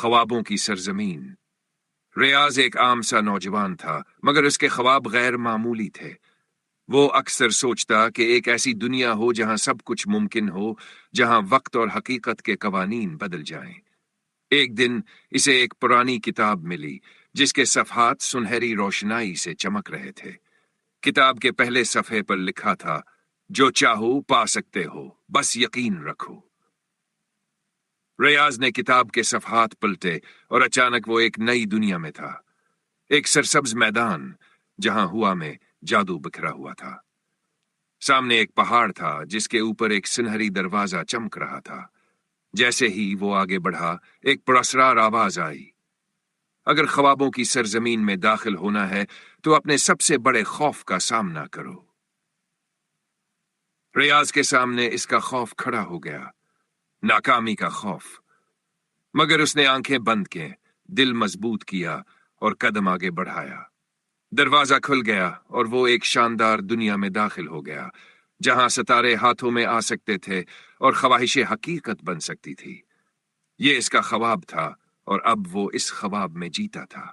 ख्वाबों की सरजमीन। रियाज एक आम सा नौजवान था, मगर उसके ख्वाब गैर मामूली थे। वो अक्सर सोचता कि एक ऐसी दुनिया हो जहां सब कुछ मुमकिन हो, जहां वक्त और हकीकत के कवानीन बदल जाएं। एक दिन इसे एक पुरानी किताब मिली जिसके सफ़हात सुनहरी रोशनाई से चमक रहे थे। किताब के पहले सफ़े पर लिखा था, जो चाहो पा सकते हो, बस यकीन रखो। रियाज ने किताब के सफ़हात पलटे और अचानक वो एक नई दुनिया में था। एक सरसब्ज मैदान जहां हुआ में जादू बिखरा हुआ था। सामने एक पहाड़ था जिसके ऊपर एक सुनहरी दरवाजा चमक रहा था। जैसे ही वो आगे बढ़ा, एक पुरस्रार आवाज आई, अगर ख्वाबों की सरजमीन में दाखिल होना है तो अपने सबसे बड़े खौफ का सामना करो। रियाज के सामने इसका खौफ खड़ा हो गया, नाकामी का खौफ। मगर उसने आंखें बंद की, दिल मजबूत किया और कदम आगे बढ़ाया। दरवाजा खुल गया और वो एक शानदार दुनिया में दाखिल हो गया, जहां सितारे हाथों में आ सकते थे और ख्वाहिशें हकीकत बन सकती थी। ये इसका ख्वाब था और अब वो इस ख्वाब में जीता था।